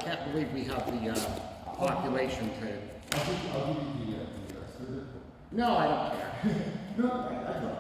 can't believe we have the population to. I'll give you the rest of it. No, I don't care. No, I don't.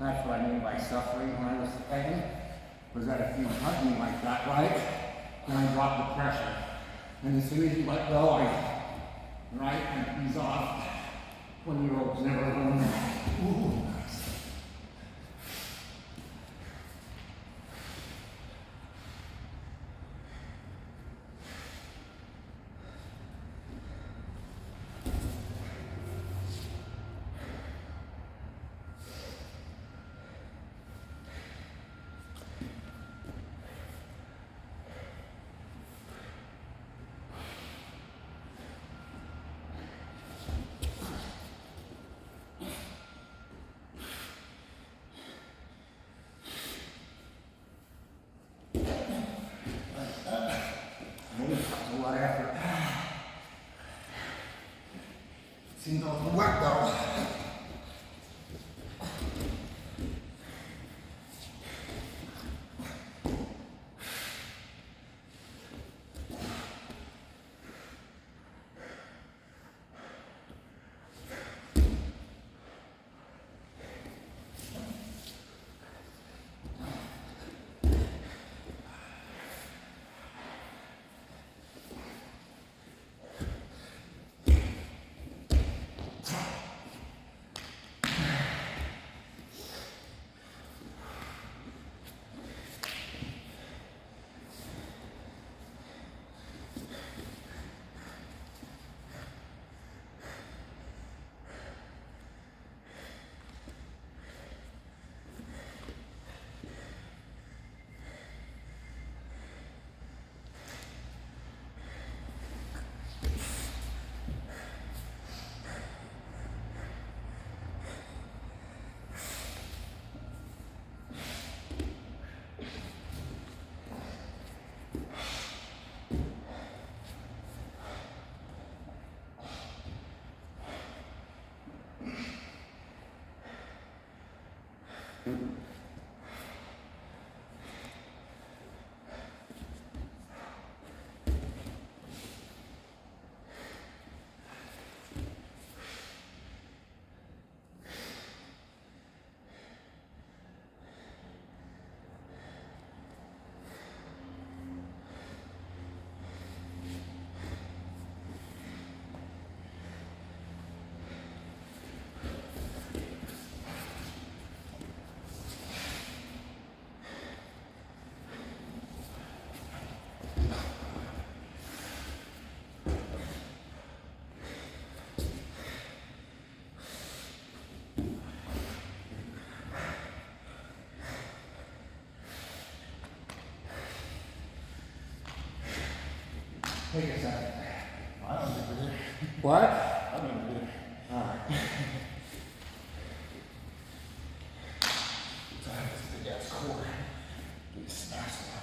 That's what I mean by suffering when I was playing, was that if you hug me like that, right, then I drop the pressure. And as soon as you let go, right, and ease off. 20-year-olds never learn that. Ooh. A lot of effort. Seems awful wet though. Take a second. I don't think we're What? I never did. Alright. So I have this big ass cord. Get smashed a lot.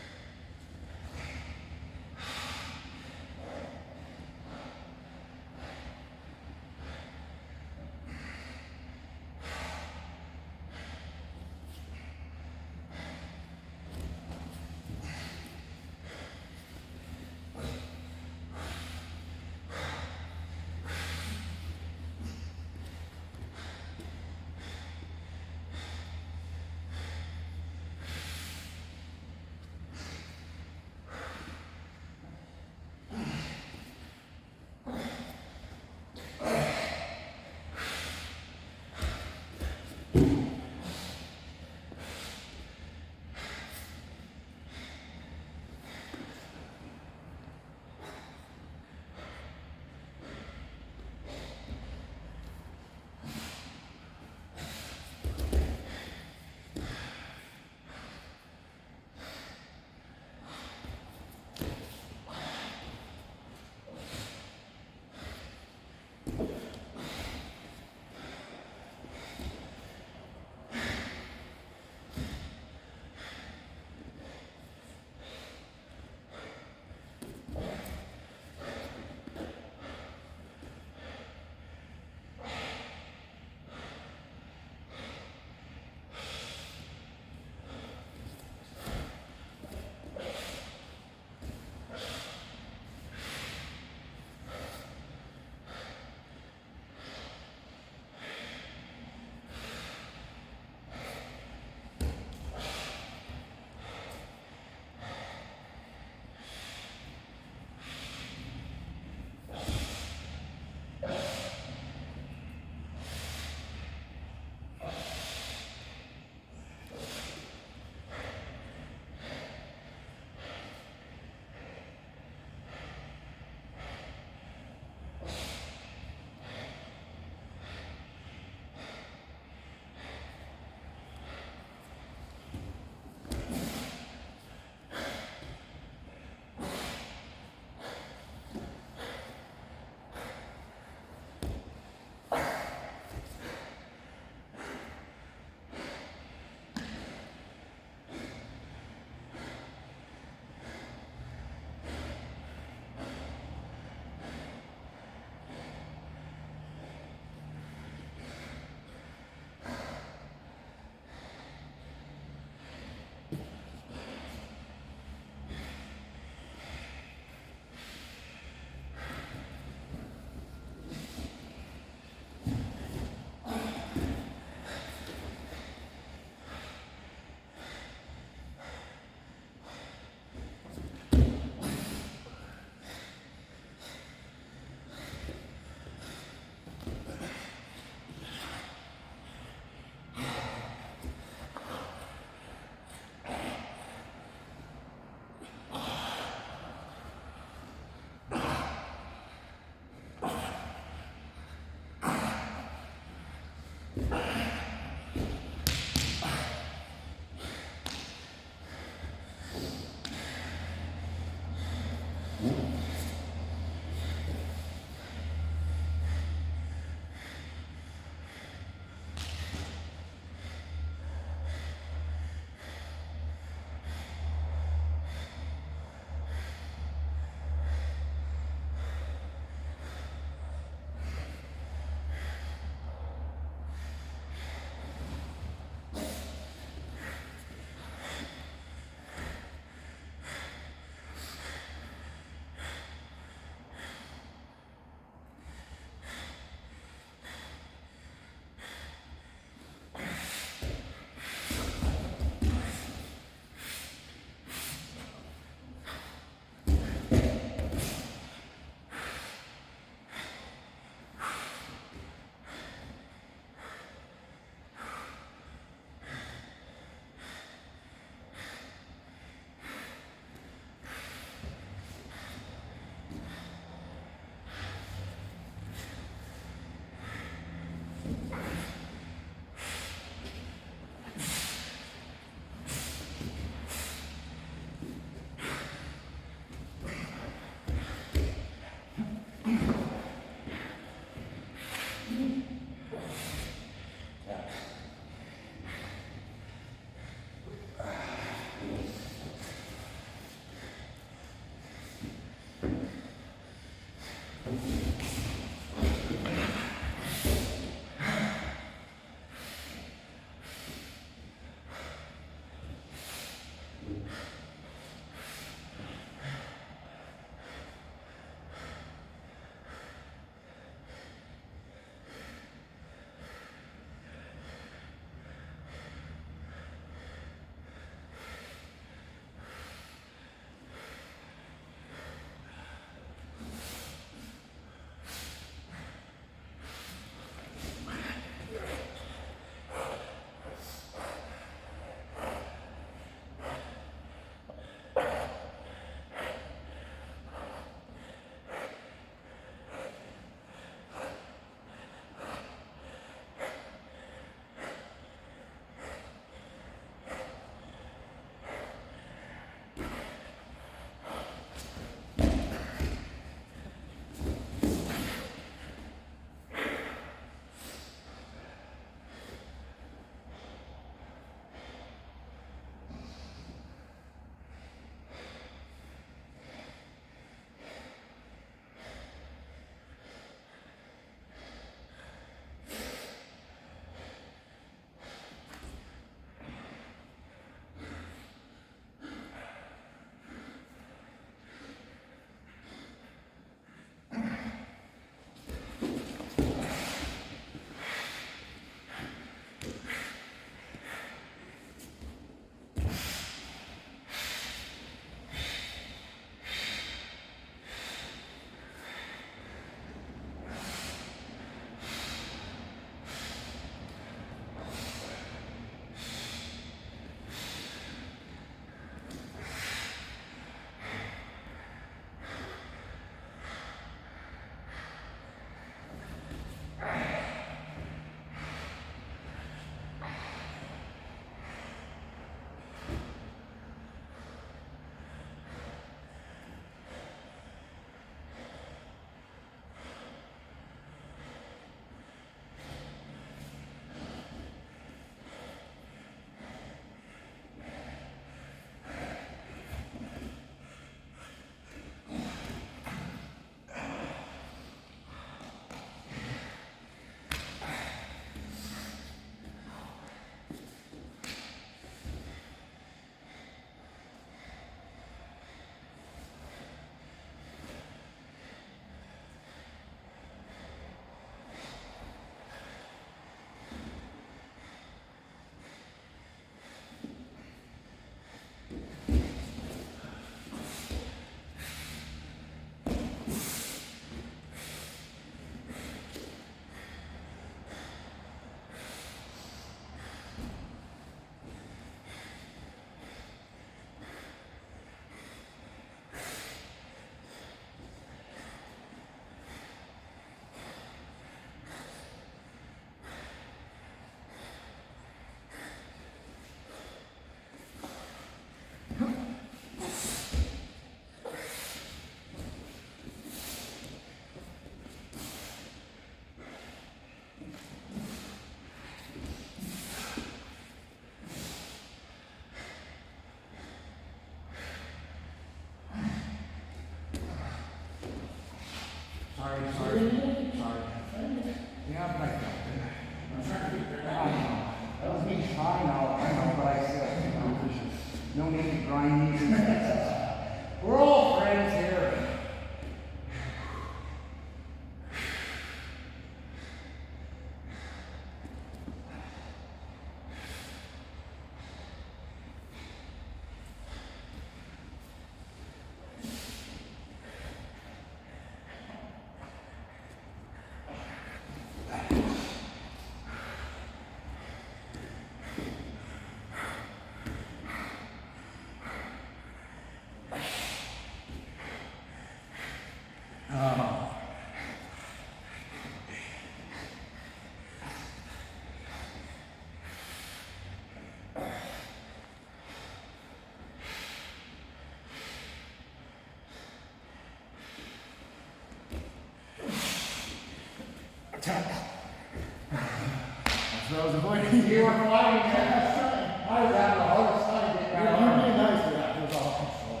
You were flying, man. I was having a hard time getting You're out. being nice for that. It was all control.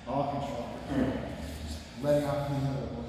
All control. Just letting off the end of the board.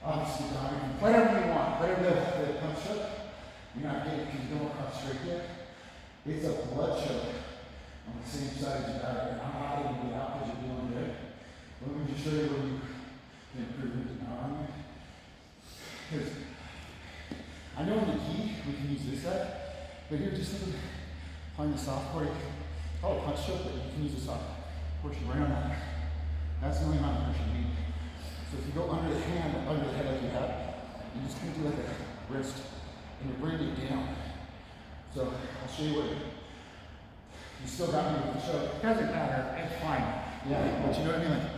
Obviously, Whatever you want, whatever. the punch choke, you're not getting it because you don't come straight yet. It's a blood choke on the same side as your diet. I'm not able to get out because you're doing good. But let me just show you where you can improve it on you. Because I know in the key we can use this side, but here just look on the soft part. Oh, punch choke, but you can use the soft portion right on that. That's the only amount of pressure you need. So if you go under the hand, under the head like you have, you just kind of do like a wrist, and you're bringing it down. So I'll show you what. You still got me with the choke. Doesn't matter, it's fine. Yeah, but you know what I mean? Like,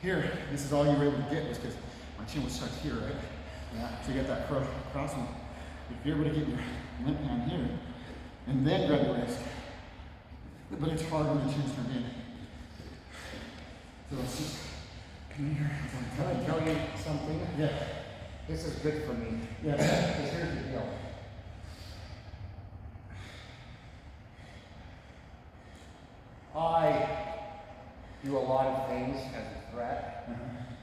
here, this is all you were able to get was because my chin was stuck here, right? Yeah. So you got that cross one. If you're able to get your limp hand here, and then grab the wrist, but it's hard when the chin's turned in. So let's just come in here. Can I tell you something? Yeah. This is good for me. Yeah. Because here's the deal. I do a lot of things as a threat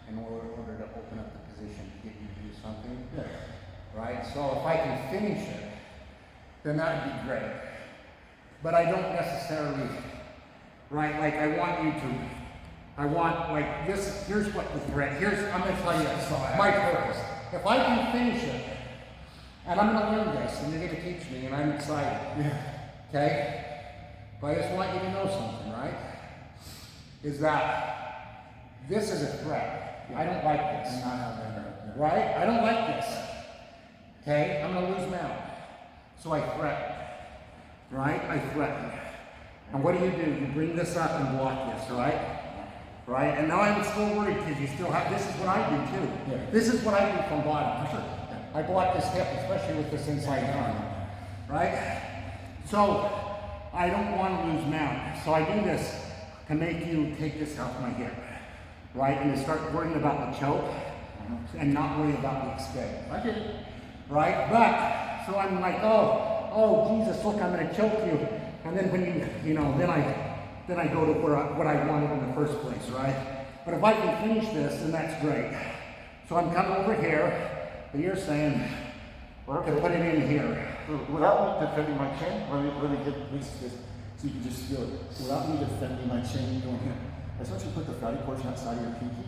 in order to open up the position to get you to do something. Yeah. Right? So if I can finish it, then that would be great. But I don't necessarily, right? Like I want like this, here's what the threat, I'm gonna tell you my purpose. If I can finish it, and I'm gonna learn this, and you're gonna teach me, and I'm excited. Yeah. Okay? But I just want you to know something, right? Is that this is a threat. I don't like this. And not have that. Right? I don't like this. Okay? I'm gonna lose mount. So I threaten. right? I threaten. And what do? You bring this up and block this, right? Right? And now I'm still worried because you still have, this is what I do too. Yeah. This is what I do from bottom. For sure. I block this hip, especially with this inside arm, right? So I don't want to lose mount. So I do this to make you take this off my hip, right? And to start worrying about the choke and not worry about the extend. I get it. Right? But, so I'm like, oh, Jesus, look, I'm going to choke you. And then when then I go to what I wanted in the first place, right? But if I can finish this, then that's great. So I'm coming over here, but you're saying, to put it in here. Without me defending my chin, let me get this so you can just feel it. Without me defending my chin, going here. I just want you to put the fatty portion outside of your pinky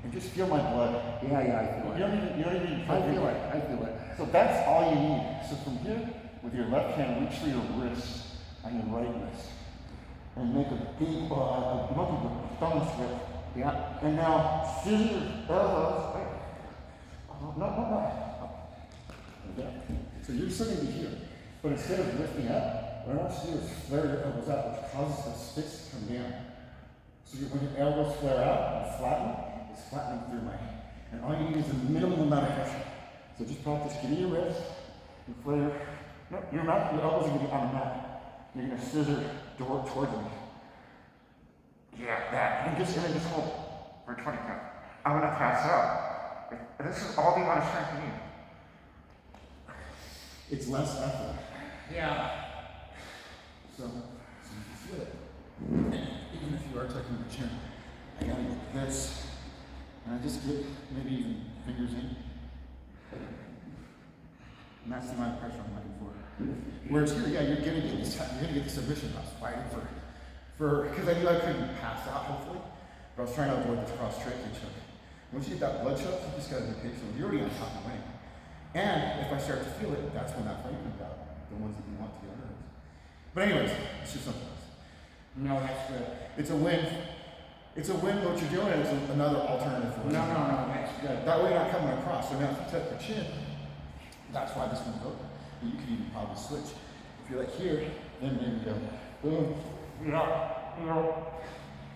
and just feel my blood. Yeah, I feel it. You don't even I feel it. So that's all you need. So from here, with your left hand, reach for your wrist and your right wrist. And make a big, thumb slip. Yeah. And now, scissor your elbows. No. Okay. So you're sitting to here. But instead of lifting up, what I want you to do is flare your elbows out, which causes the sticks to come down. So when your elbows flare out and flatten, it's flattening through my hand. And all you need is a minimum amount of pressure. So just practice, give me your wrist, and flare. No, your elbows are going to be on the mat. You're going to scissor towards me. Yeah, that. And then just hold it for 20 counts. I'm going to pass out. This is all the amount of strength you need. It's less effort. Yeah. So you can feel it. Even if you are tucking your chin, I gotta get this. And I just get maybe even fingers in. And that's the amount of pressure I'm looking for. Whereas here, yeah, you're gonna get the submission. I was fighting for because I knew I couldn't pass out hopefully, but I was trying to avoid this cross trachea choke. Once you get that blood choke, you just gotta be patient. You're already on top of the lane. And if I start to feel it, that's when that fight comes out. The ones that you want to get under. But anyways, it's just something else. No, that's good. It's a win. It's a win what you're doing, and it's another alternative for No, that's good. That way you're not coming across. So now if you tuck your chin, that's why this one's open. And you can even probably switch. If you're like here, then maybe go, boom.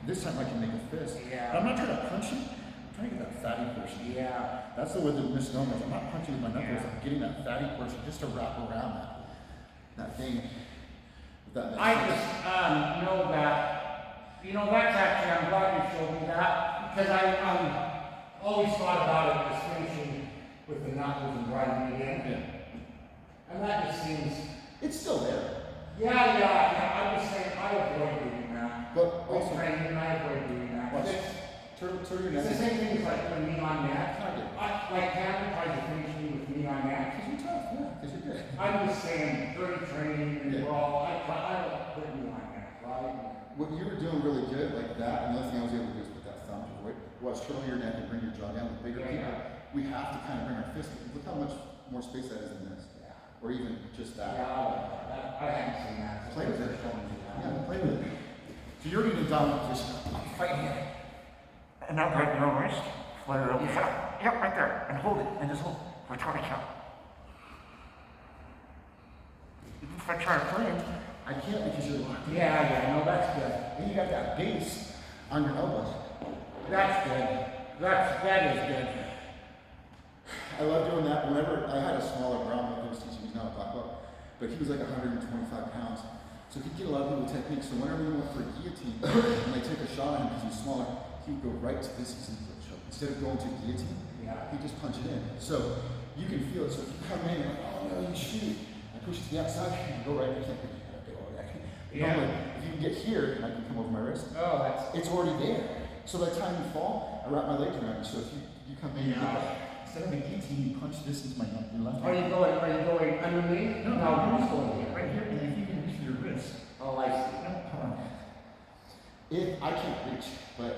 This time I can make a fist. Yeah. I'm not trying to punch you. I'm trying to get that fatty portion. Yeah. That's the way the misnomer is. I'm not punching with my knuckles. I'm getting that fatty portion just to wrap around that thing. I just know that, that's actually, I'm glad you showed me that, because I always thought about it as finishing with the knuckles and driving it in. Yeah. And that just seems... It's still there. Yeah, I'm just saying, I avoid doing that. But Also, training, I avoid doing that. Watch. It's Turn your neck. the same thing as like putting knee on neck. I get it. Like Cameron tried to finish me with knee on neck. Because you're tough, yeah. Because you're good. I'm just saying, during training and Yeah. brawl, I don't put knee on neck, right? What you were doing really good like that, another thing I was able to do is put that thumb to avoid, was turtle your neck and bring your jaw down. With bigger people, we have to kind of bring our fist. Look how much more space that is than this. Yeah. Or even just that. I haven't seen that. Play with it. Showing me that. Yeah, play with it. So you're already in a dominant position. I'm fighting here. And now grab your own wrist, flare up. Yeah. Yep, right there. And hold it. And just hold it for 20 count. If I try to play it, I can't because you're locked in. Yeah, no, that's good. And you got that base on your elbows. That's good. That is good. I love doing that. Whenever I had a smaller brown belt that was teaching me, he's not a black belt, but he was like 125 pounds. So he'd get a lot of people techniques. So whenever we went for a guillotine, and they take a shot at him because he's smaller, he would go right to this choke. Instead of going to guillotine, he'd just punch it in. So you can feel it. So if you come in, you're like, oh no, you shoot. I push it to the outside, and go right. You can't pick it up. Normally, if you can get here, and I can come over my wrist, it's already there. So by the time you fall, I wrap my legs around you. So if you come in, instead of a guillotine, you punch this into my neck, your left Are you going underneath? No, you're just going here. right here, and if you can reach your wrist. Oh, I see. No, hold on. If I can't reach, but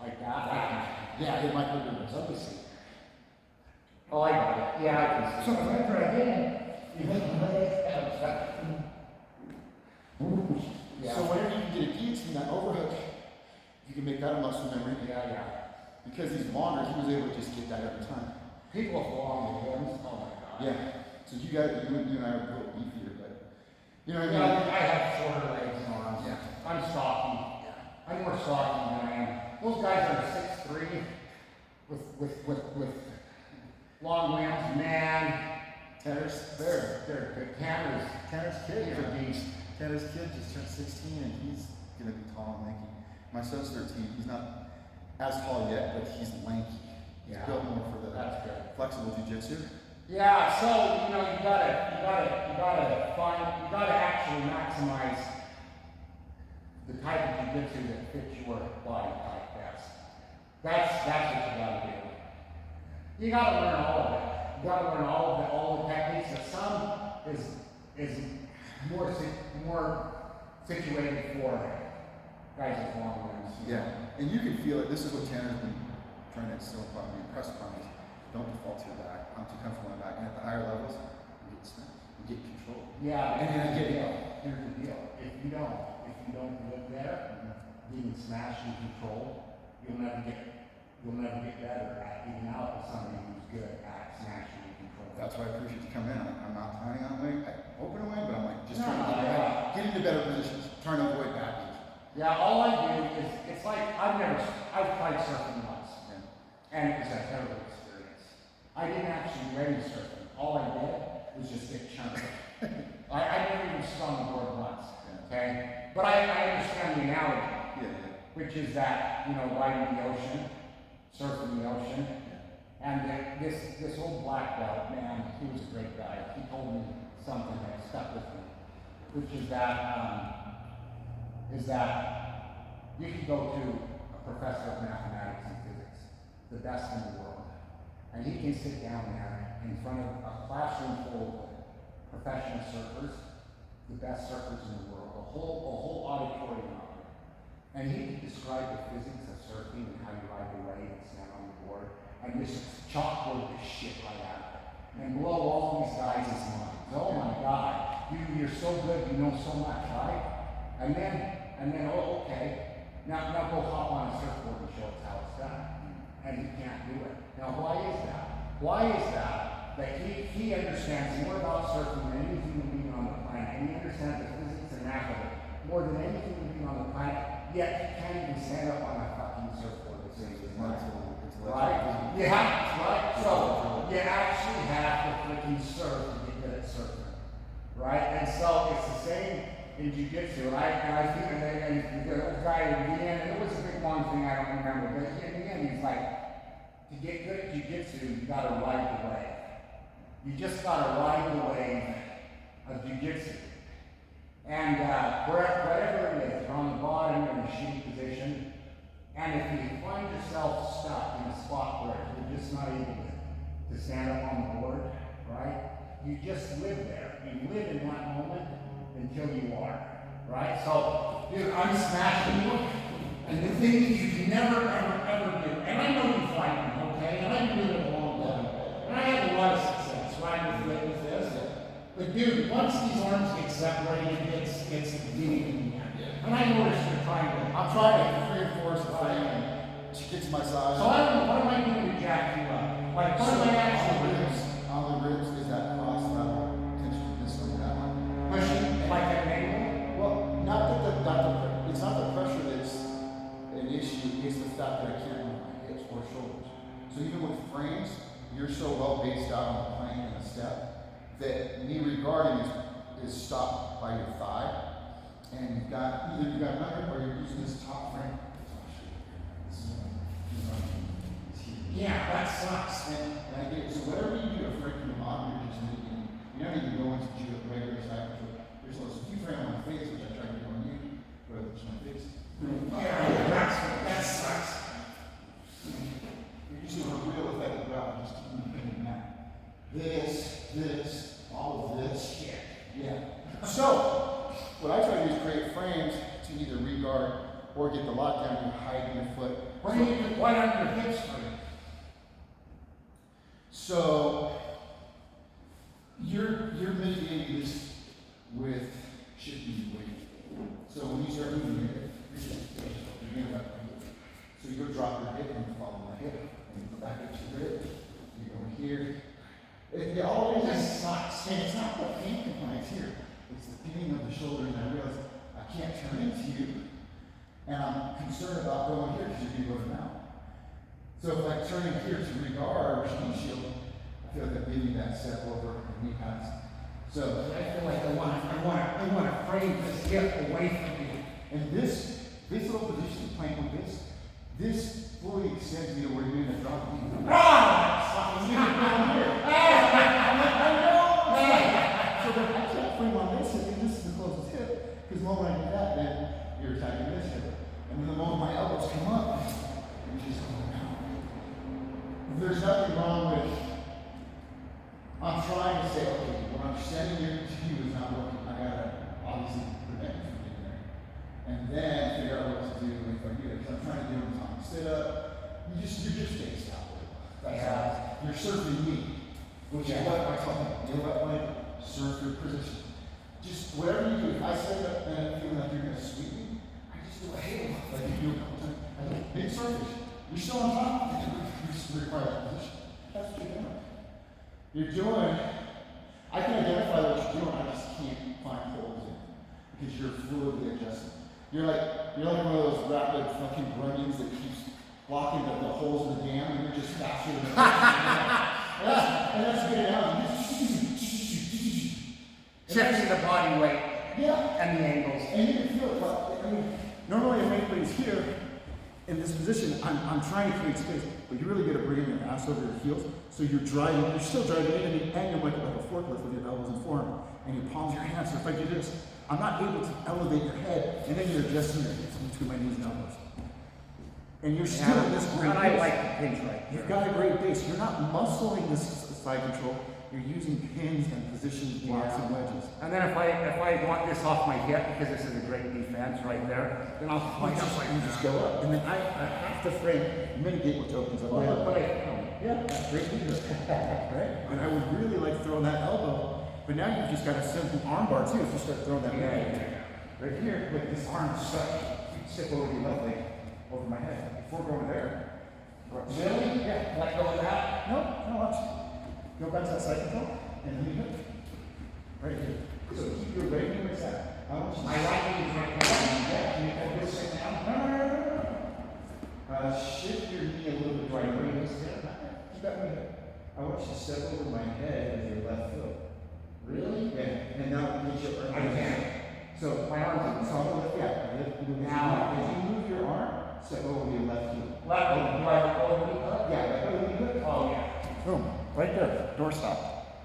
Like that? yeah, it might hurt your wrist. Let me see. Oh, I got it. Yeah, I can see. So if I try again, you make my legs Yeah. So whenever you can get a guillotine, that overhook, you can make that a muscle memory. Yeah. Because he's longer, he was able to just get that every time. People with long limbs. Oh my God. Yeah. So you and I are a little beefier, but You know what I You mean? know, I have shorter legs and arms. Yeah. I'm stocky. Yeah. I'm more stocky than I am. Those guys are 6'3", with long limbs, man. They're good. Tanner's kid, He's a beast. Tanner's kid just turned 16 and he's gonna be tall and lanky. My son's 13. He's not as tall yet, but he's lanky. He's Yeah. built more for the That's good. flexible jiu-jitsu. Yeah, so you know you gotta actually maximize the type of jiu-jitsu that fits your body type best. That's what you gotta do. You gotta learn all of it. You gotta learn all the techniques. But some is more situated for guys with long limbs. Yeah, and you can feel it. This is what Tanner's been trying to instill upon me, impress upon me. Don't default to your back. I'm too comfortable in my back. And at the higher levels, you get smacked. You get control. Yeah, And then I get it. Here's the deal. If you don't live there, being smashed and controlled, you'll never get better at getting out with somebody who's good at smashing and controlling. That's why I appreciate you coming in. I'm not planning on winning. I open a win, but I'm like just No, trying to yeah. get into better positions, trying to avoid bad things. Yeah, all I do is, it's like, I've tried surfing once, Yeah. and it was a terrible experience. I didn't actually ready surfing. All I did was just get chunky. I never even swung the board once, okay? But I understand the analogy, Yeah. which is that, you know, riding the ocean, surfing the ocean, and this old black belt, man, he was a great guy. He told me something that stuck with me, which is that you can go to a professor of mathematics and physics, the best in the world, and he can sit down there in front of a classroom full of professional surfers, the best surfers in the world, a whole auditorium of them, and he can describe the physics of surfing and how you ride the wave and stand on the board, and just chalkboard the shit right out of it, and blow all these guys' minds. Oh my God, you're so good, you know so much, right? And then, oh, okay, now go hop on a surfboard and show us how it's done. And he can't do it. Now, why is that? Why is that? That he understands more about surfing than any human being on the planet, and he understands the physics and math of it more than any human being on the planet, yet he can't even stand up on a fucking surfboard and save his life. Right? You have, right? So, you actually have to freaking surf to get good at surfing. Right? And so, it's the same in jiu-jitsu, right? And I think, and the old guy in the end, and it was a big long thing, I don't remember, but in the end, he's like, to get good at jiu-jitsu, you gotta ride the wave. You just gotta ride the wave of jiu-jitsu. And wherever it is, you're on the bottom, you're in a shitty position, and if you find yourself stuck in a spot where you're just not able to stand up on the board, right? You just live there. You live in that moment until you are, right? So, dude, I'm smashing you, and the thing that you can never, ever do, and I know you fight me, okay? And I've been doing it a long time, and I have a lot of success, right, with this. But dude, once these arms get separated, it's beginning in the end. And I notice you're trying to, I'm trying to reinforce the frame and she gets my size. so I don't know, what am I doing to jack you up? Like, what am I actually doing? On the ribs is that cross lateral tension, just like that one. Pushing like an angle? Well, it's not the pressure that's an issue, it's the fact that I can't move my hips or shoulders. So even with frames, you're so well based out on the plank and the step that knee regarding is stopped by your thigh. And you've got another or you're using this top frame. Yeah, that sucks. And I get it. So whatever you do to frame the bottom, you're just making, you're not even going to do a regular side control. There's also a few frame on my face, which I tried to do on you, but it's my face. Yeah, that sucks. You're using a real effective route, just keep that. This, all of this. Shit. Yeah. So, what I try to do is create frames to either re-guard or get the lockdown, you hide your foot. Why don't your hips free? So you're mitigating this with shifting your weight. So when you start moving your hip, you're gonna wrap your hip. So you go drop your hip and you follow my hip, and you go back up to your hip, you go here. It all This is sucks. and it's not the pain compliance here. It's it's the feeling of the shoulder, and I realize I can't turn into you, and I'm concerned about going here because you're going to go down. So if I turn in here to regard or shield, I feel like I'm giving that step over and knee pads. So I feel like I want to frame this hip away from you. and this little position, playing with this fully extends me to where you're in the drop. Ah! So then I can't frame on this hip, and this is the closest hip, because the moment I do that, then you're attacking this hip. And then the moment my elbows come up, you just go down. There's nothing wrong with, I'm trying to say, okay, when I'm standing here to you is not working, I gotta obviously prevent you from getting there. And then figure out what to do if I do it, because I'm trying to do it on sit up. You're just spaced out. That's all. You're surfing me, which is what I tell them. You know what, when surf your position. Just whatever you do, if I stand up and I'm feeling like you're gonna sweep me, I just do a halo, like you do a couple times. I go, big surface. You're still on top, you just require that position. That's what you're doing. You're doing, I can identify what you're doing, I just can't find holes in it. Because you're fluidly adjusting. You're like one of those rapid fucking grunions that keeps blocking the holes in the dam, and you're just faster than the and that's a good analogy. Shifting the body weight Yeah. and the angles. And you can feel it, but I mean, normally if anybody's here in this position, I'm trying to create space, but you really got to bring your ass over your heels, so you're still driving in, and you're like a forklift with your elbows and forearm, and your palms of your hands. So if I do this, I'm not able to elevate your head, and then you're adjusting your hips between my knees and elbows. And you're still in this great And I base. like the pinch right here. You've got a great base. You're not muscling this side control. You're using pins and positions, blocks, and wedges. And then if I want this off my hip, because this is a great defense right there, then I'll point up like You just go up, and then I have to frame, mitigate what opens up. Yeah, that's great leader. Right? And I would really like to throw that elbow, but now you've just got a simple arm bar too if you start throwing that right here, like this arm stuck, step over your left leg, over my head. Before going there. Really? Yeah. Let go of that? No, watch. Go back to that side control, and leave it. Right here. So keep your right knee where it's at. I want you to My right knee is right there. Yeah, can you hold this right now? No. Shift your knee a little bit right. Bring this here. Keep that one here. I want you to step over my head with your left foot. Really? Yeah. And now reach your arm. I can't. So my arm is lift. Yeah. Now. As you move your arm, step over your left heel. Left knee, do I have to knee up? Yeah, like a little bit. Oh, yeah. Boom. Right there. Doorstop.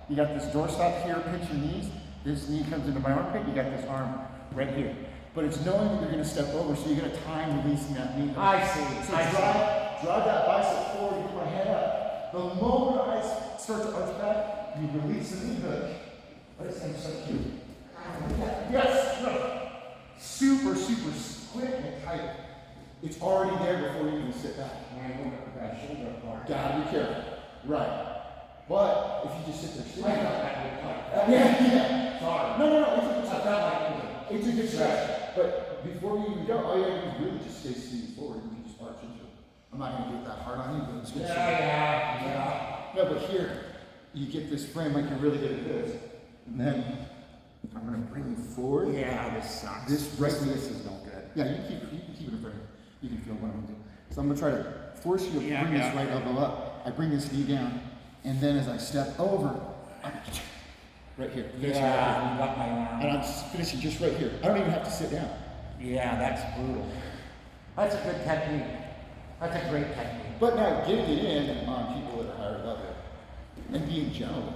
You got this doorstop here, pinch your knees. This knee comes into my armpit. You got this arm right here. But it's knowing that you're going to step over, so you're going to time releasing that knee. I see. So I drive that bicep forward, get my head up. The moment I start to arch back, you release the knee hook. Let it so cute. Yes. Look. Super quick and tight. It's already there before you even sit back. And I look at that shoulder apart. Gotta be careful. Right. But if you just sit there I still. felt that would cut. Yeah. Sorry. No, I felt like it's a good stretch. But before you even go, all you have to do is really just stay squeezed forward and you can just arch into it. I'm not gonna get that hard on you, but it's good. Yeah. No, but here, you get this frame like you're really good at this. And then I'm gonna bring you forward. Yeah, this sucks. This right knee this is no good. Yeah, you can keep it in front of you. You can feel what I'm gonna do. So I'm gonna try to force you to Yeah, bring yeah. this right elbow up. I bring this knee down, and then as I step over, right here. Yeah, you got my arm. And I'm just finishing just right here. I don't even have to sit down. Yeah, that's brutal. That's a good technique. That's a great technique. But now getting it in on people that are higher level and being gentle.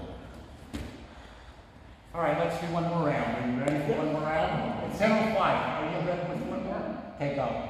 All right, let's do one more round. Are you ready for one more round? It's 7:05. Are you ready with one more? Take off.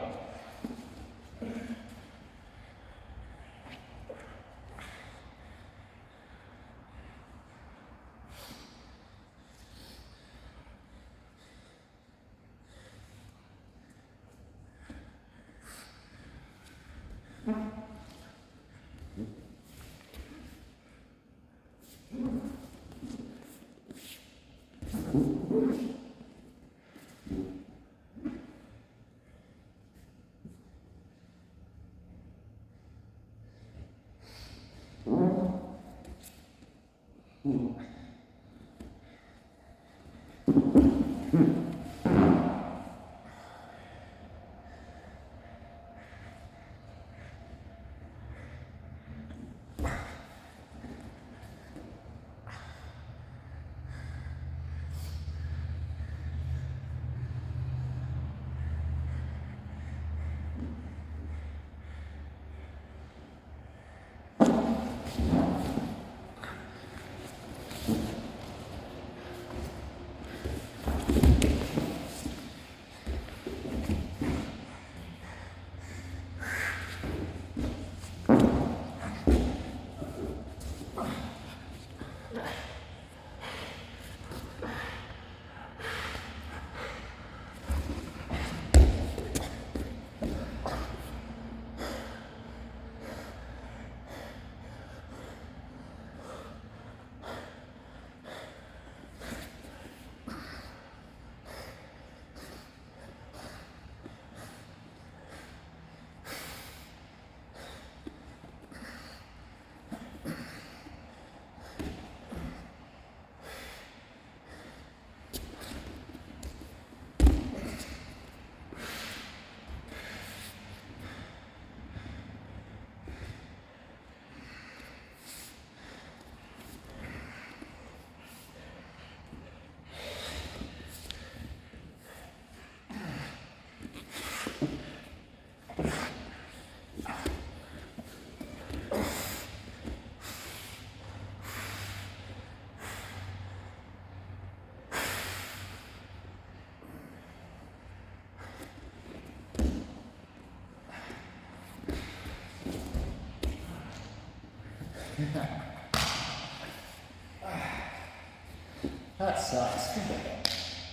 That sucks.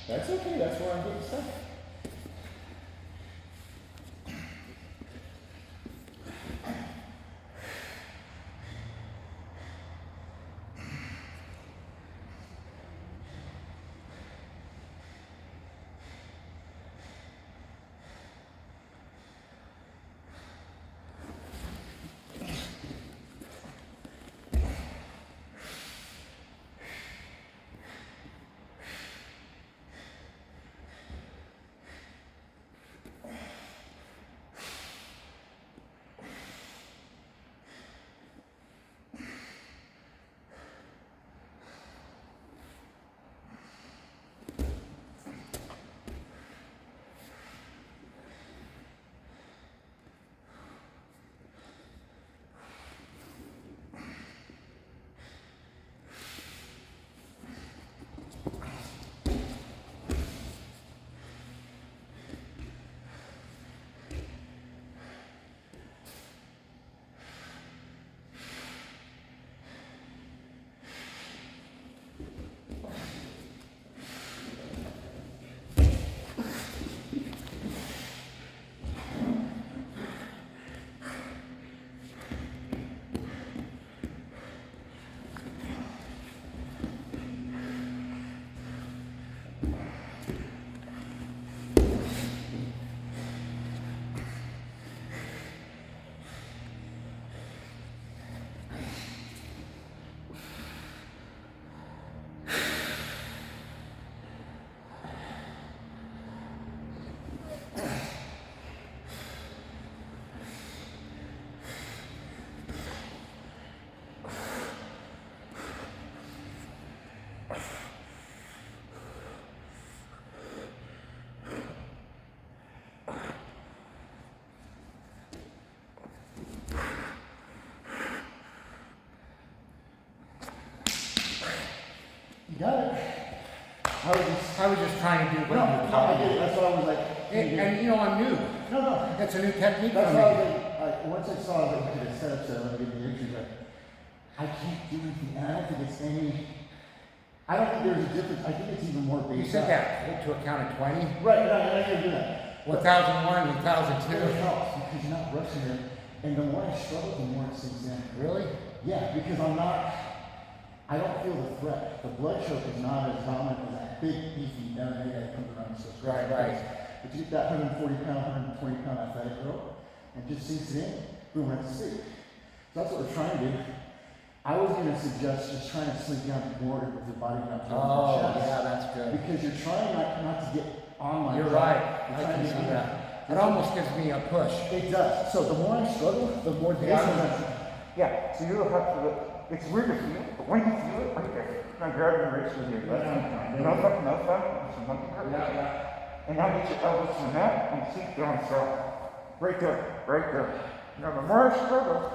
That's okay, that's where I'm getting stuck. Got it. I was just trying to do what No, you were I talking get it. about. That's why I was like, And you know, I'm new. no. That's a new technique That's for why I me. was like, once I saw that you could set up to let me get the entries, like, I can't do anything. And I don't think it's any. I don't think there's a difference. I think it's even more You based said on- that to a count of 20. Right, no, I can do that. 1001, It 1002. helps because you're not rushing it. And the more I struggle, the more it sinks in. Really? Yeah, because I don't feel the threat. The blood choke is not as dominant as that big beefy down there that comes around so straight. Right. But you get that 140 pound, 120 pound athletic girl and just sinks it in, boom, right to sleep. So that's what we're trying to do. I was going to suggest just trying to slink down the border with your body down to Oh, your chest. yeah, that's good. Because you're trying not to get on my You're jaw. right. You're I trying can to see get that. It almost gives me a push. It does. So the more I struggle, the more the Yeah, so you'll have to, it's weird to feel, but when you feel it, right there, now grab your wrist with your left hand, nose up, it's a monkey grip. And now get your elbows to the mat and sink down soft. Right there. Now the more I struggle,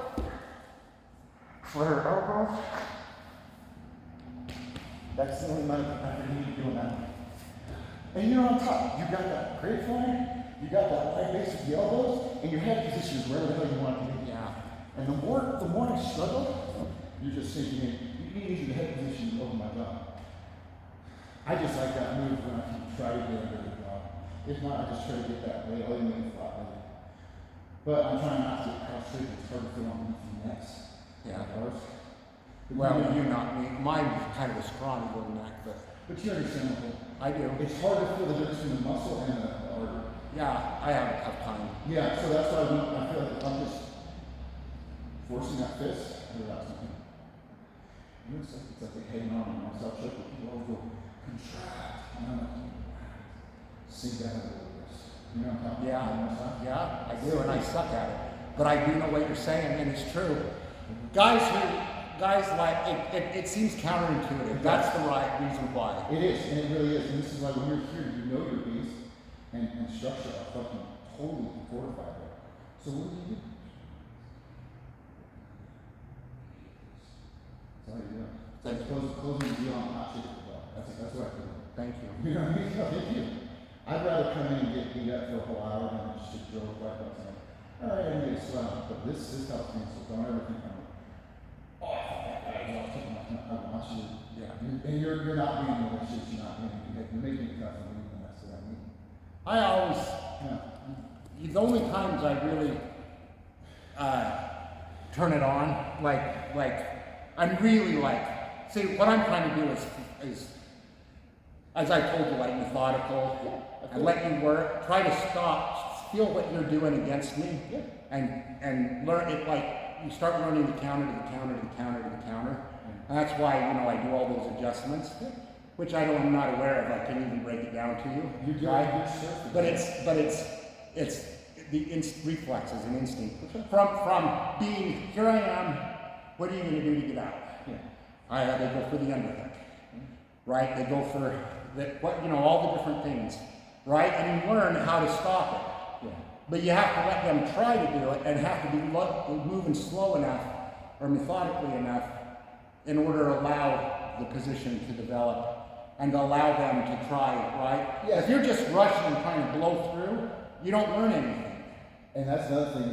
flare elbows. That's the only amount of time you need to do that. And you're on top. You got that great flying, you got that wide base with the elbows, and your head position is wherever the hell you want it to be. Yeah. And the more I struggle, you're just sinking in. You need to use the head position over my jaw. I just like that move when I can try to get under the jaw. If not, I just try to get that way, all you need is flat leg. But I'm trying not to get prostrate. It's hard to feel underneath the necks. Yeah. Ours. But Well, you you not me. Mine was kind of a scrawny little neck, but But you understand the whole. I do. It's hard to feel the difference between the muscle and the artery. Yeah, I have a tough time. Yeah, so that's why I feel like I'm just forcing that fist or that's something. You know, it's like a hanging on myself, choke, people always go contract. And I'm like, sink down a little bit. You know what I'm talking about? Yeah, I do, and I suck at it. But I do know what you're saying, and it's true. Guys like it seems counterintuitive. That's the right reason why. It is, and it really is. And this is why when you're here, you know your beats and structure are fucking totally fortified there. So what do? That's all you're doing. It's like closing the deal on hot shit as well. That's what I feel. Thank you. You know what I mean? No, thank you. I'd rather come in and get beat up for a whole hour than just to drill 5 bucks in. All right, I need a swell, but this helps me. So don't ever think I'm want you. Yeah. And you're not being malicious. You're not being. You're making it tough on me, and that's what I mean. I always, Yeah. the only times I really turn it on, like I'm really like, see, what I'm trying to do is as I told you, like methodical, and let you work. Try to stop, feel what you're doing against me, and learn it. Like you start learning the counter to the counter to the counter to the counter. And that's why I do all those adjustments, which I'm not aware of. I can't even break it down to you. You're doing right? good surfing. But it's the reflexes and instinct from being here I am. What are you going to do to get out? Yeah. They go for the underhook, right? They go for all the different things, right? And you learn how to stop it. Yeah. But you have to let them try to do it and have to be moving slow enough or methodically enough in order to allow the position to develop and to allow them to try it, right? Yeah. If you're just rushing and trying to blow through, you don't learn anything. And that's another thing,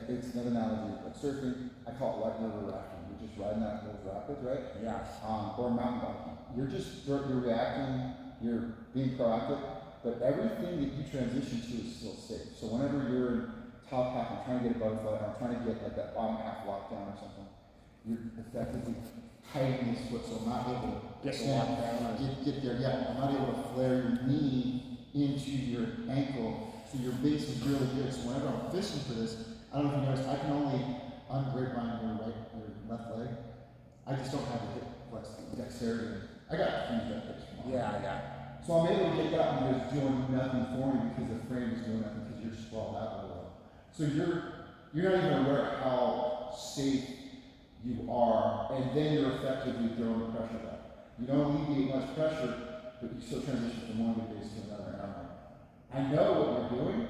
it's another analogy, like surfing, I call it white river rafting. You're just riding that those rapids, right? Yes. Or mountain biking. You're reacting, you're being proactive, but everything that you transition to is still safe. So whenever you're in top half and trying to get a butterfly, or trying to get like that bottom half lockdown or something, you're effectively tightening this foot so I'm not able to Get locked down. get there. Yeah, I'm not able to flare your knee into your ankle. So your base is really good. So whenever I'm fishing for this, I don't know if you noticed, I can only ungrapevine your left leg. I just don't have the hip flex dexterity. I got to use that fish. Yeah. So I'm able to get that one that's doing nothing for me because the frame is doing nothing because you're sprawled out really well. So you're not even aware of how safe you are, and then you're effectively throwing the pressure back. You don't alleviate much pressure, but you still transition from one good base to another. And I'm like, I know what you're doing,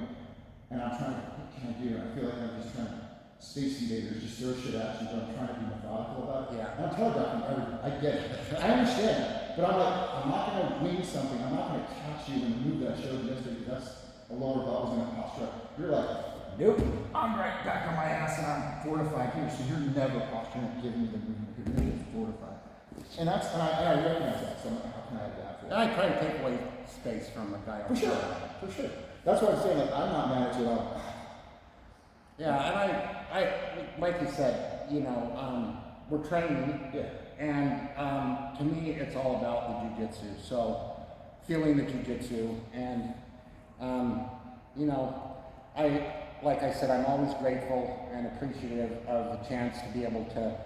and I'm trying to, what can I do? And I feel like I'm just trying to space invaders, just throw shit at you, but I'm trying to be methodical about it. Yeah. And I'm telegraphing everything. I get it. I understand. But I'm like, I'm not going to wing something. I'm not going to catch you in the move that I showed you yesterday because that's a lower level going to posture up. You're like, nope, I'm right back on my ass and I'm fortified here. So you're never posturing and giving me the movement here. You're just fortified. And I recognize that. So how can I adapt to And I try to take away space from a guy. For sure. That's what I'm saying. Like, I'm not mad at you at all. Yeah, and I like you said, we're training. Yeah. And to me, it's all about the jujitsu. So, feeling the jujitsu, and like I said, I'm always grateful and appreciative of the chance to be able to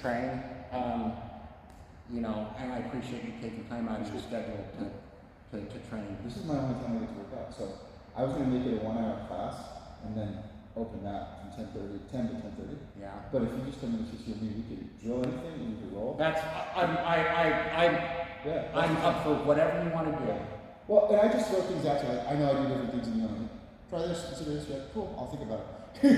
train. And I appreciate you taking time out of your schedule to train. This is my only time I get to work out. So I was going to make it a 1 hour class and then open that from 10 to 10:30. Yeah. But if you just come in and teach me, we could drill anything and you could roll. I'm up for whatever you want to do. Well, and I just throw things at you. Like, I know I do different things and try this, consider this. You're like, cool, I'll think about it.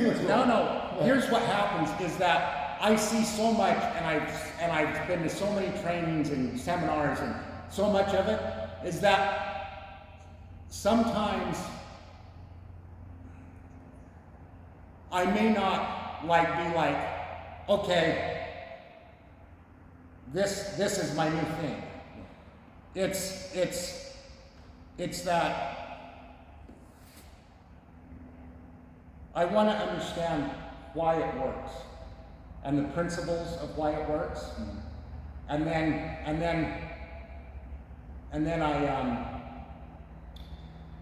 Let's roll. No. Yeah. Here's what happens is that I see so much, and I've been to so many trainings and seminars, and so much of it is that sometimes I may not be like, okay, this is my new thing. It's that I want to understand why it works and the principles of why it works, and then I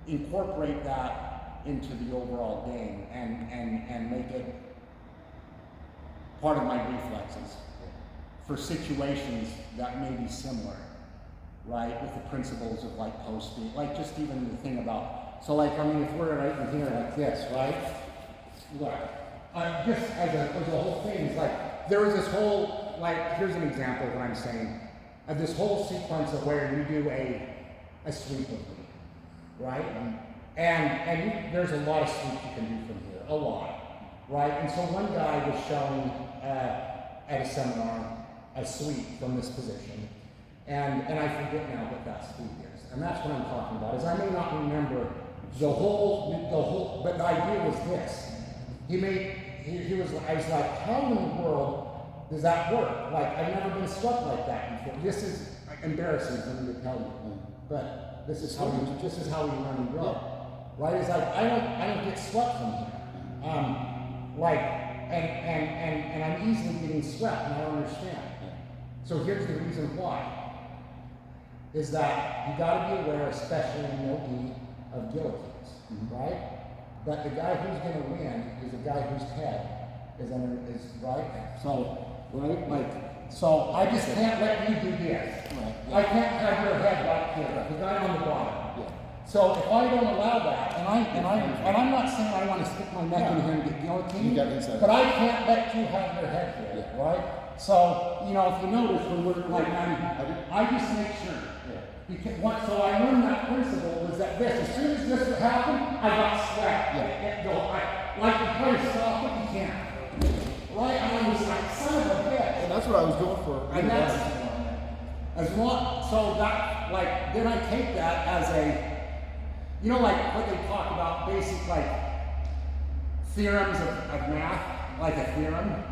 incorporate that into the overall game and make it part of my reflexes for situations that may be similar, right, with the principles of like posting, like just even the thing about, so like, if we're right in here like this, right, look, just as a whole thing, it's like, there is this whole, like, here's an example of what I'm saying, of this whole sequence of where you do a sweep of me, right, and there's a lot of sweeps you can do from here, a lot, right, and so one guy was showing at a seminar a sweep from this position, and I forget now what that sweep is, and that's what I'm talking about, is I may not remember the whole, but the idea was this. I was like, how in the world Does that work? Like, I've never been swept like that before. This is embarrassing for me to tell you, but this is how we learn and grow, right? It's like I don't get swept from here, and I'm easily getting swept, and I don't understand. So here's the reason why. Is that you got to be aware, especially in no D, of guillotines, right? But the guy who's going to win is a guy whose head is right. So so I just can't let you do this. I can't have your head right here, the guy on the bottom. So if I don't allow that, and I'm not saying I want to stick my neck in here and get guillotined, but I can't let you have your head here, right? So if you notice when we're like, I just make sure. So I learned that principle was that as soon as this would happen, I got swept. Like you try to stop it, you can't. Right? And I was like, son of a bitch. And that's what I was going for. And that's so that then I take that as like what they talk about, basic theorems of math, like a theorem.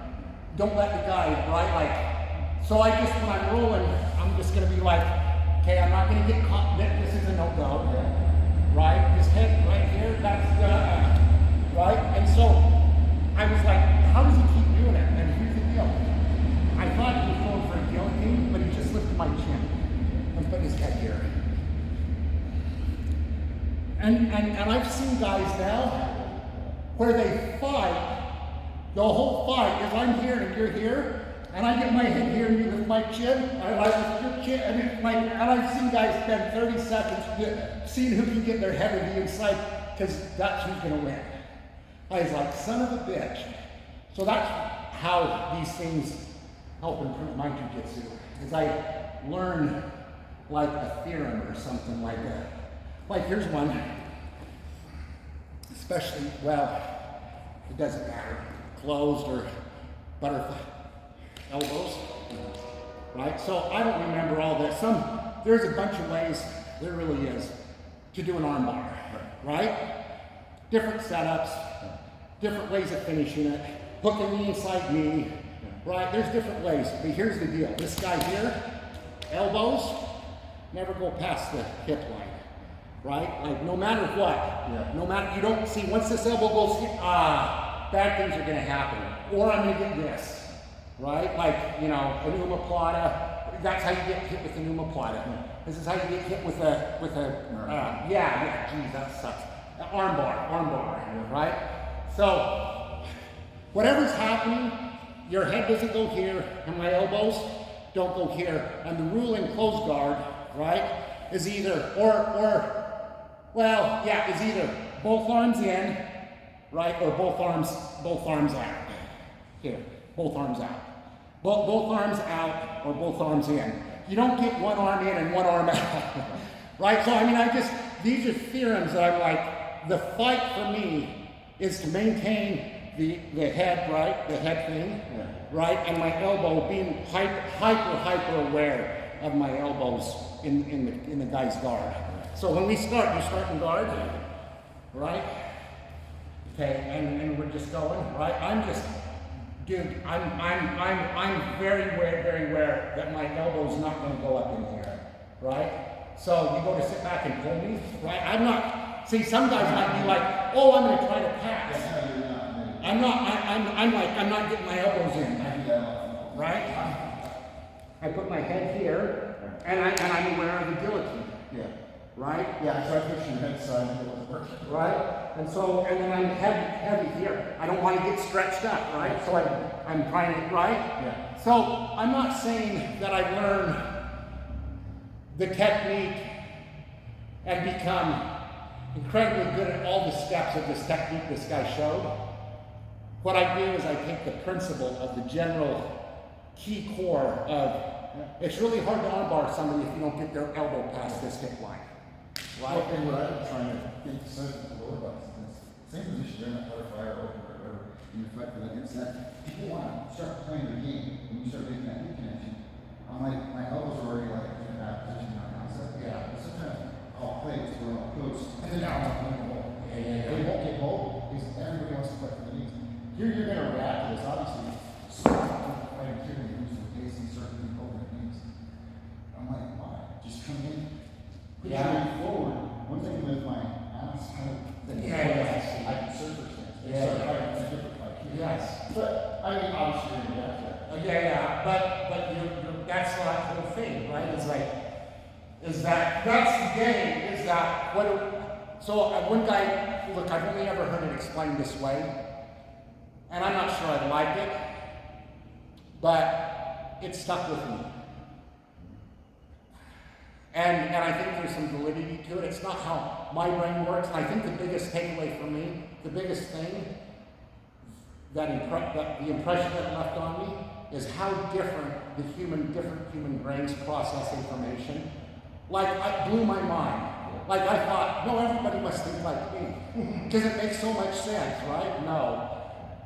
Don't let the guy, right? So I just, when I'm rolling, I'm just gonna be like, okay, I'm not going to get caught. This is a no-go, right? This head right here, that's right? And so I was like, how does he keep doing it? And here's the deal. I thought he was going for a guillotine, but he just lifted my chin and put his head here. And I've seen guys now where they fight, the whole fight is I'm here and you're here, and I get my head here and you lift my chin, and I lift your chin, and I've seen guys spend 30 seconds seeing who can get their head to the inside, because that's who's going to win. I was like, son of a bitch. So that's how these things help improve my jiu-jitsu, is I learn like a theorem or something like that. Like here's one, especially, it doesn't matter, closed or butterfly. Elbows, right? So I don't remember all this. There's a bunch of ways, there really is, to do an armbar, right? Different setups, different ways of finishing it, hooking the inside knee, right? There's different ways, but here's the deal. This guy here, elbows, never go past the hip line, right? Like no matter what, no matter, you don't see, once this elbow goes, bad things are gonna happen, or I'm gonna get this. Right? Like, an omoplata, that's how you get hit with an omoplata. This is how you get hit with geez, that sucks. Armbar, right? So, whatever's happening, your head doesn't go here, and my elbows don't go here. And the rule in closed guard, right, is either, is either both arms in, right, or both arms out. Here, both arms out. Both arms out or both arms in. You don't get one arm in and one arm out, right? So these are theorems that I'm like, the fight for me is to maintain the head, right? The head thing, right? And my elbow being hyper aware of my elbows in the guy's guard. So when we start, you start in guard, right? Okay, and we're just going, right? I'm very aware that my elbow's not going to go up in here, right? So you go to sit back and pull me, right? Some guys might be like, oh, I'm going to try to pass. I'm not getting my elbows in, right? I put my head here, and I'm aware of the guillotine. Right? Yeah, so I push your head side and it wasn't working. Right? And then I'm heavy here. I don't want to get stretched up, right? So I'm trying to, right? Yeah. So I'm not saying that I learn the technique and become incredibly good at all the steps of this technique this guy showed. What I do is I take the principle of the general key core of, it's really hard to armbar somebody if you don't get their elbow past this hip line. Right. And what I've been trying to emphasize with the lower butts is same position during that butterfly or open or whatever, in your fight for that instant. People want to start playing the game when you start making that knee connection. My elbows are already like in a bad position now. So but sometimes I'll play it where I'll post and then I'll play the ball. They won't get hold because everybody wants to fight for the knees. Here you're going to react to this, obviously. Fighting Yeah, but that's the whole thing, right? It's like, that's the game, is that, one guy, look, I've only ever heard it explained this way, and I'm not sure I liked it, but it stuck with me. And I think there's some validity to it. It's not how my brain works, and I think the biggest takeaway for me, the biggest thing, the impression that left on me, is how different different human brains process information. Like, it blew my mind. Like, I thought, no, everybody must think like me. Because it makes so much sense, right? No.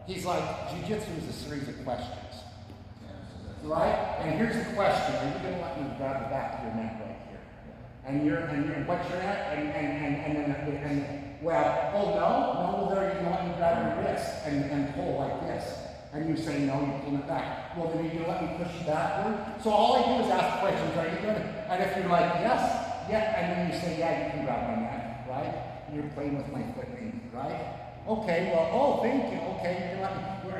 He's like, jiu-jitsu is a series of questions. Right? And here's the question. Are you going to let me grab the back of your neck right here? And what's your neck? No, there you want me to grab your wrist and pull like this. And you say no, you pull it back. Well, then are you going to let me push you backward? So all I do is ask questions. Are you going to? And if you're like, yes, yeah, and then you say, yeah, you can grab my neck, right? You're playing with my foot, right? Okay, well, thank you. Okay, are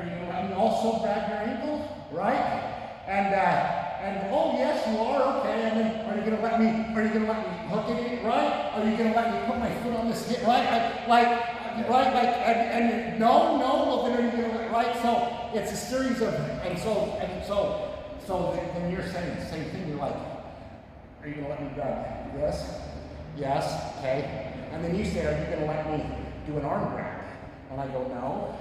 you going to let me also grab your ankle, right? And oh yes, you are, okay. And then are you gonna let me hook it in, right? Are you gonna let me put my foot on this hip, right? No, well then are you gonna right? So it's a series of so then you're saying the same thing. You're like, are you gonna let me grab this? Yes, okay. And then you say, are you gonna let me do an arm drag? And I go, no.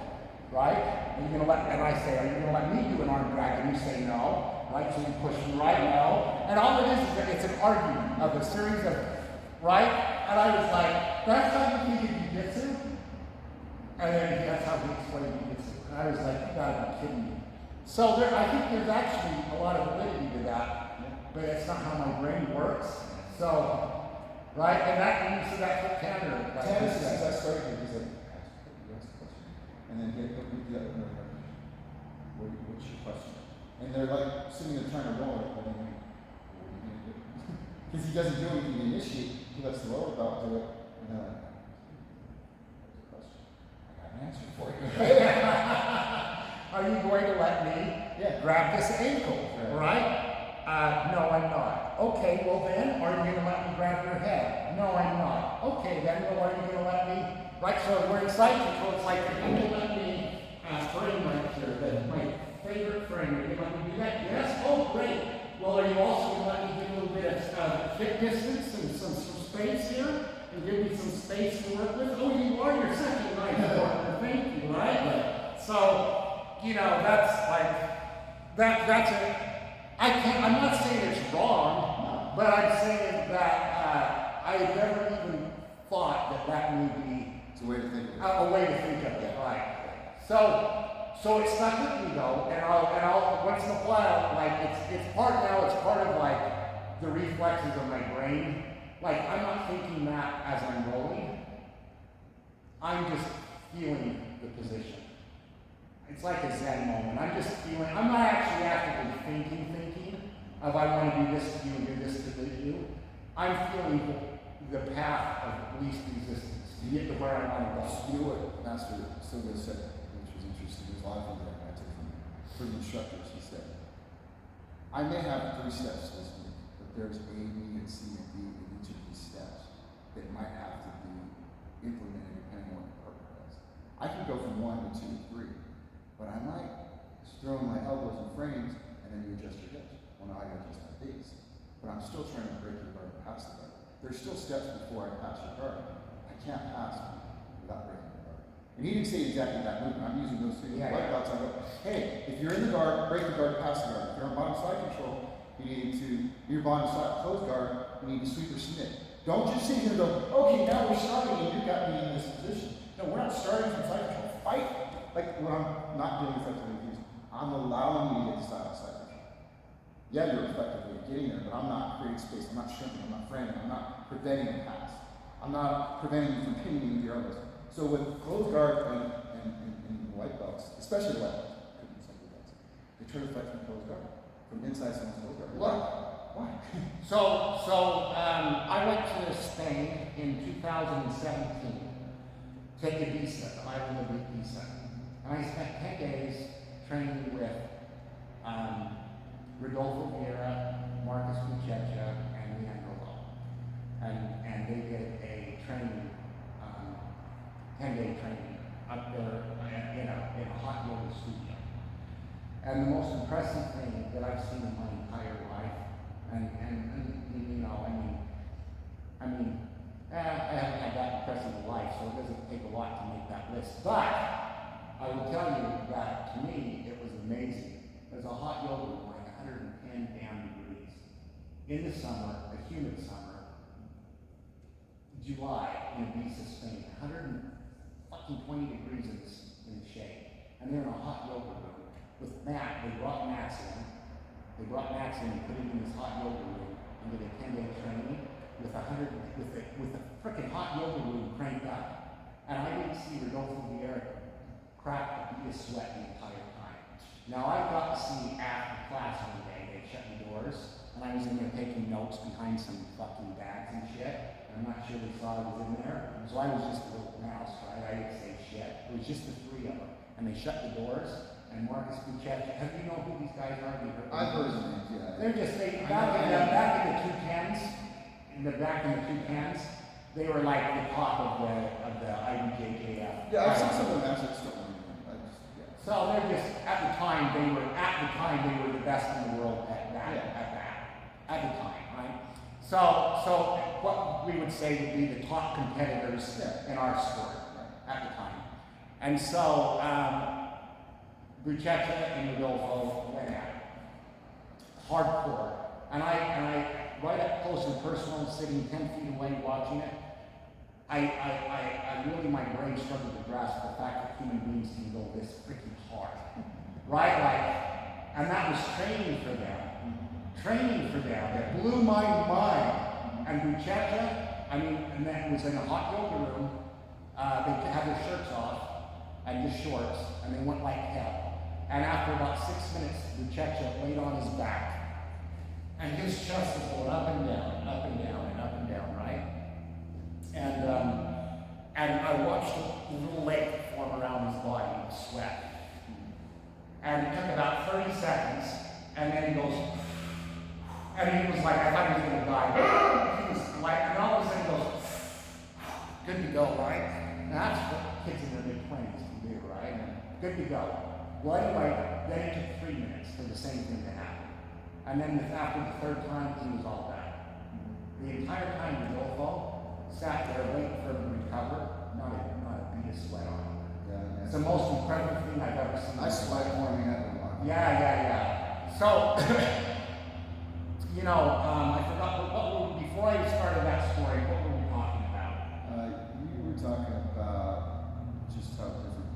Right? And I say, are you going to let me do an arm drag? And you say no. Right? So you push me right now. And all it is that it's an argument of a series of, right? And I was like, that's how you think of jiu-jitsu? And then that's how he explained jiu-jitsu. And I was like, you gotta be kidding me. So I think there's actually a lot of validity to that, but it's not how my brain works. So, right? And so that's what Tanner, Tanner says, I started here, he's like, and then he'll do that another question. What's your question? And they're like sitting there trying to roll it, but then what are you going to do? Because he doesn't do anything to initiate, he lets the lower belt do it, and they're like, what's the question? I got an answer for you. Are you going to let me grab this ankle, right? No, I'm not. Okay, well then, are you going to let me grab your head? No, I'm not. Okay, then, well, are you going to let me? Right, so we're in side control. It's like, you're going to let me frame right here, my favorite frame. Are you going to let me do that? Yes? Oh, great. Well, are you also going to let me get a little bit of hip distance and some space here? And give me some space to work with? Oh, you are. You're such a nice partner. Thank you, right? So, that's like, that's it. I'm not saying it's wrong, but I'm saying that I had never even thought that may be It's a way to think of it. a way to think of it, right? So it stuck with me though, and I'll once in a while, like it's part of like the reflexes of my brain. Like I'm not thinking that as I'm rolling. I'm just feeling the position. It's like a Zen moment. I'm just feeling. I'm not actually actively thinking of I want to do this to you and do this to you. I'm feeling the path of least resistance to get to where I want to go. You know what Master Silva said, which was interesting, there's a lot of things that I took from the instructors. He said, I may have 3 steps this week, but there's A, B, and C, and D in each of these steps that might have to be implemented depending on what the partner does. I can go from 1 to 2 to 3, but I might just throw in my elbows and frames, and then you adjust your hips. Well, now I got to adjust my base. But I'm still trying to break your guard and pass the guard. There's still steps before I pass your guard. I can't pass without breaking the guard. And he didn't say exactly that movement. I'm using those things. White belts. I go, hey, if you're in the guard, break the guard, pass the guard. If you're on bottom side control, you need to, your bottom side closed guard, you need to sweep or submit. Don't just sit here and go, okay, now we're starting and you got me in this position. No, we're not starting from side control. Fight. Like what I'm not doing effectively with you, I'm allowing you to get side control. Yeah, you're effectively getting there, but I'm not creating space, I'm not shrinking, I'm not framing, I'm not preventing the pass. I'm not preventing you from pinning me with your elbows. So with closed guard and white belts, especially white belts, could be some blue belts, they try to fight from closed guard, from inside someone's closed guard. Why? So I went to Spain in 2017, take a visa, I will a visa. And I spent 10 days training with impressive thing that I've seen in my entire life. And you know, I haven't had that impressive a life, so it doesn't take a lot to make that list. But I will tell you that to me, it was amazing. There's a hot yoga room like 110 damn degrees. In the summer, a humid summer, July in Ibiza, Spain, 120 degrees in the shade. And they're in a hot yoga room with they brought mats in. They brought mats in and put it in this hot yoga room and did a 10-day training with the frickin' hot yoga room cranked up. And I didn't see Rodolfo Vieira crack a bead of sweat the entire time. Now I got to see after class one day, they shut the doors, and I was in there taking notes behind some fucking bags and shit. And I'm not sure they saw I was in there. So I was just a little mouse, right? I didn't say shit. It was just the three of them. And they shut the doors, and Marcus Buchecha, have you know who these guys are? I've heard of names, yeah. They're just, back in the 210s, they were like the top of the IBJJF. Yeah, I've seen some of the matches that still yeah. So they're just, at the time, they were the best in the world at the time, right? So what we would say would be the top competitors in our sport at the time. And so, Buchecha and Rodolfo went at it. Hardcore. And I right up close and personal, sitting 10 feet away watching it, I really, my brain struggled to grasp the fact that human beings can go this freaking hard. Right? Like, and that was training for them. Training for them. That blew my mind. And Buchecha, and that was in a hot yoga room. They had their shirts off and just shorts, and they went like hell. And after about 6 minutes, Buchecha laid on his back. And his chest was going up and down, and up and down, and up and down, right? And I watched a little lake form around his body with sweat. And it took about 30 seconds, and then he goes, and he was like, I thought he was going to die. He was like, and all of a sudden he goes, good to go, right? Now that's what kids in their mid-20s can do, right? Good to go. Well, anyway, then it took 3 minutes for the same thing to happen. And then after the third time, he was all done. The entire time, Rodolfo sat there waiting for him to recover, not a bead of sweat on him. Yeah. It's the most incredible thing I've ever seen. I sweat warming up a lot. Yeah. So, I forgot, before I started that story, what were we talking about? You were talking about just how different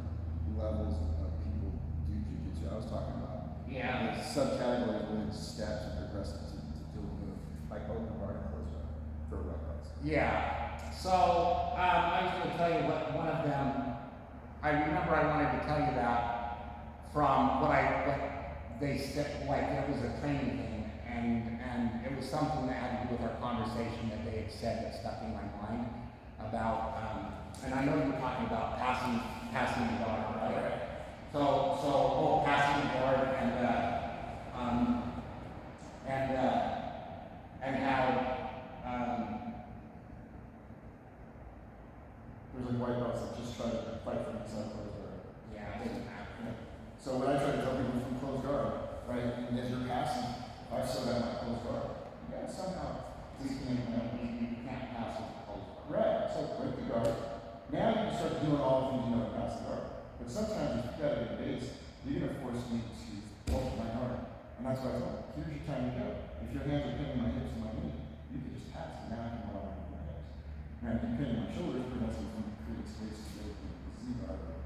levels of people do jiu-jitsu. I was talking about Yeah. the subcategories within steps and progressive to do a move, like open guard and close guard for workouts. Yeah. So, I was going to tell you what one of them, I remember I wanted to tell you that from what they said, like it was a training thing, and it was something that had to do with our conversation that they had said that stuck in my mind about, and I know you were talking about passing the guard, right? So, passing the guard and how, There's like white belts that just try to fight for themselves closed guard. yeah, it doesn't happen. So when I try to tell people from closed guard, right, and as you're passing, I still got my closed guard. You gotta somehow You can't pass with the cold guard. right, so break the guard. Now you can start doing all the things you know to pass the guard. But sometimes if you gotta get a base, you're gonna force me to open my guard. And that's why I thought, here's your time to go. If your hands are pinning my hips and my knee, you can just pass it. Now I can go out with my hips. Now if you pin my shoulders, prevents me from creating space to go to the Z-bar or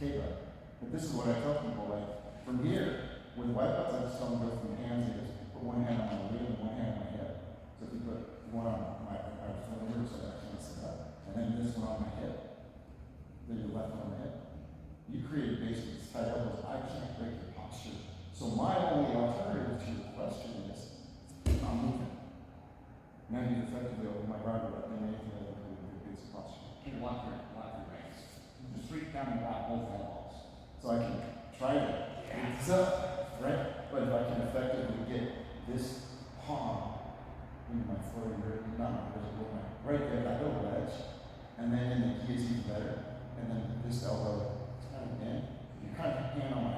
K-bar. But this is what I tell people, like, from here, with white belts, I just tell them to go from the hands, they just put one hand on my leg and one hand on my hip. So if you put one on my shoulder, so that I can't sit up, and then this one on my hip, then your left one on my hip. You create a base with these tight elbows, I can't break your posture. So my only alternative to your question is, I'm moving. Now you effectively open my guard without doing anything other than creating a base posture. In one race. Just reach down and grab both elbows. So I can try to get this up, right? But if I can effectively get this palm into my foot, not right there, that little ledge, and then in the key is even better, and then this elbow kind of in, you kind of hand on my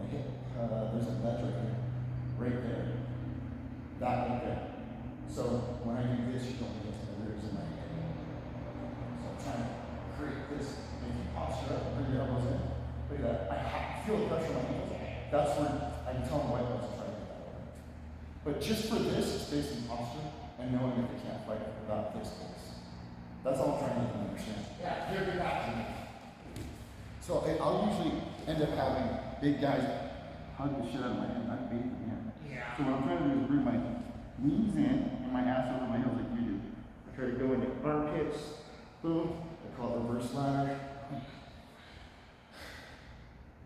hip, there's a ledge right there. That right there. So when I do this, you don't get to the ribs in my head. So I'm trying to create this. And if you posture up, bring your elbows in. Look at that. Feel the pressure on my ankles. That's where I can tell my white belts to try to get that over. But just for this, it's based in posture and knowing that they can't fight without this case. That's all I'm trying to get them to understand. Yeah, here we got to me. So I'll usually end up having big guys hug the shit out of my hand, not beat them in. Yeah. So what I'm trying to do is bring my knees in and my ass over my heels like you do. I try to go into armpits, boom. I call it reverse ladder.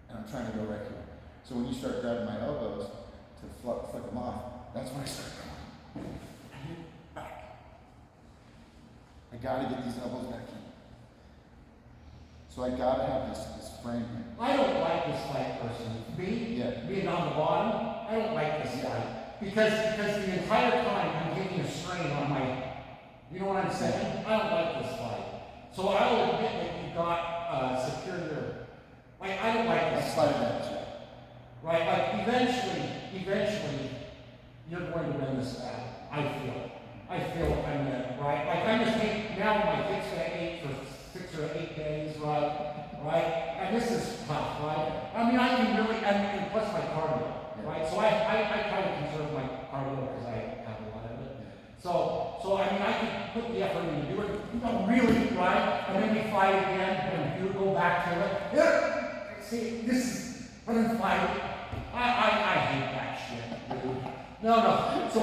And I'm trying to go right here. So when you start grabbing my elbows to flick them off, that's when I start going. I hit back. I gotta get these elbows back in. So I gotta have this frame here. I don't like this fight personally. Being on the bottom, I don't like this fight. Because the entire time I'm getting a strain on my, you know what I'm saying? I don't like this fight. So I'll admit that you got superior, like I don't like I this slide fight. it out, Right, like eventually, you're going to win this battle. I feel I'm gonna, right? Like I'm just now my kids got 8 for 6 or 8 days, right? And this is tough, right? I mean, I can really, and plus my cardio, right? So I try to conserve my cardio because I have a lot of it. So I mean, I can put the effort in to do it, really, right? And then we fight again, and you go back to it. Yeah. See, this is, when I'm fighting, I hate that shit, dude. No. So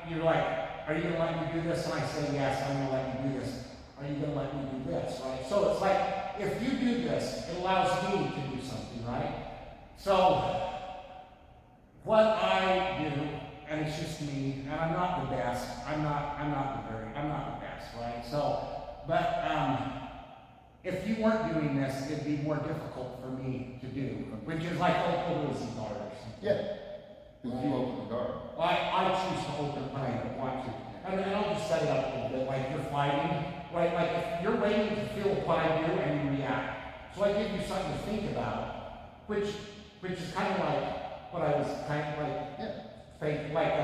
you're like, are you gonna let me do this? And I say, yes, I'm gonna let you do this. Are you gonna let me do this, right? So it's like, if you do this, it allows me to do something, right? So, what I do, and it's just me, and I'm not the best, I'm not the best, right? So, but, if you weren't doing this, it'd be more difficult for me to do, which is like open Lizzie guard or something. Yeah. Because you open the guard. I choose to open when I don't want to. And I'll just set it up a little bit, like you're fighting, right? Like if you're waiting to feel what I do and you react. So I give you something to think about, which is kind of like what I was kind of like, fake, like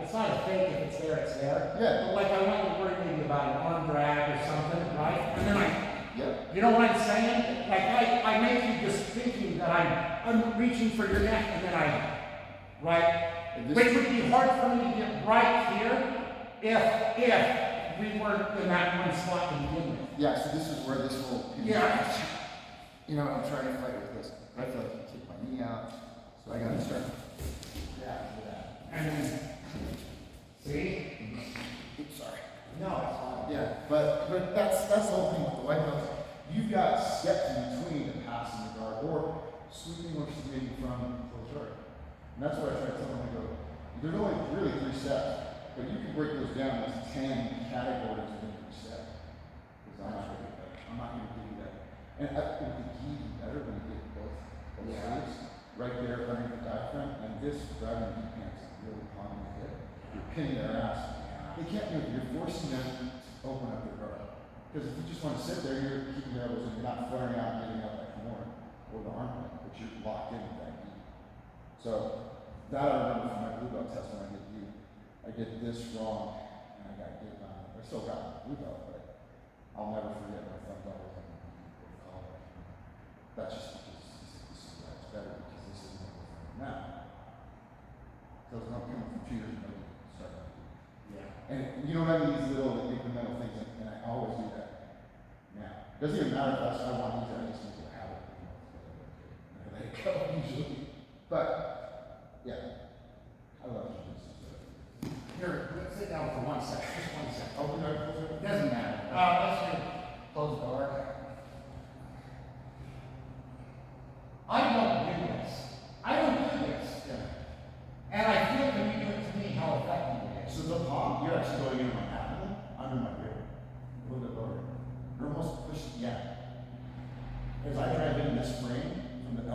it's not a fake if it's there, it's there. Yeah. But like I want you to worry maybe about an arm drag or something, right? And then you know what I'm saying? Like I make you just thinking that I'm reaching for your neck and then right? Which would be hard for me to get right here if we weren't in that one spot to begin with. Yeah, so this is where this whole Yeah. You know, I'm trying to fight with this. I feel like I kick my knee out, so I gotta start. Yeah. And then, see? Oops, sorry. No, it's fine. Yeah, but that's the whole thing with the white belts. You've got steps in between to pass in the guard or sweeping or submitting from close guard. And that's what I try to tell them. I go, there's only really 3 steps, but you can break those down into 10 categories within each step. Because I'm not going to give you that. And it would be better when you get both sleeves right there underneath the diaphragm, and this grabbing the knee pants really palming the hip. You're pinning their ass. They can't move. You're forcing them to open up their guard. Because if you just want to sit there, you're keeping your elbows in. You're not flaring out and getting out that corner or the armpit, but you're locked in with that knee. So that I remember from my blue belt test when I did you. I did this wrong, and I got good on it. I still got my blue belt, but I'll never forget my front double and the collar. That's just because this is why it's better, because this isn't what we're from now. So it's not coming from 2 years ago. And you know what I mean? These little incremental things, and I always do that. Now, it doesn't even matter if I want these, I just need to have it. And I let it go usually. But yeah, I love jiu-jitsu. Here, let's sit down for 1 second. Just 1 second. Open guard, close guard. It doesn't matter. Let's do close guard. I don't do this. I don't do this. Yeah. And I feel when you do it to me how effective it is. So the palm, you're actually going in on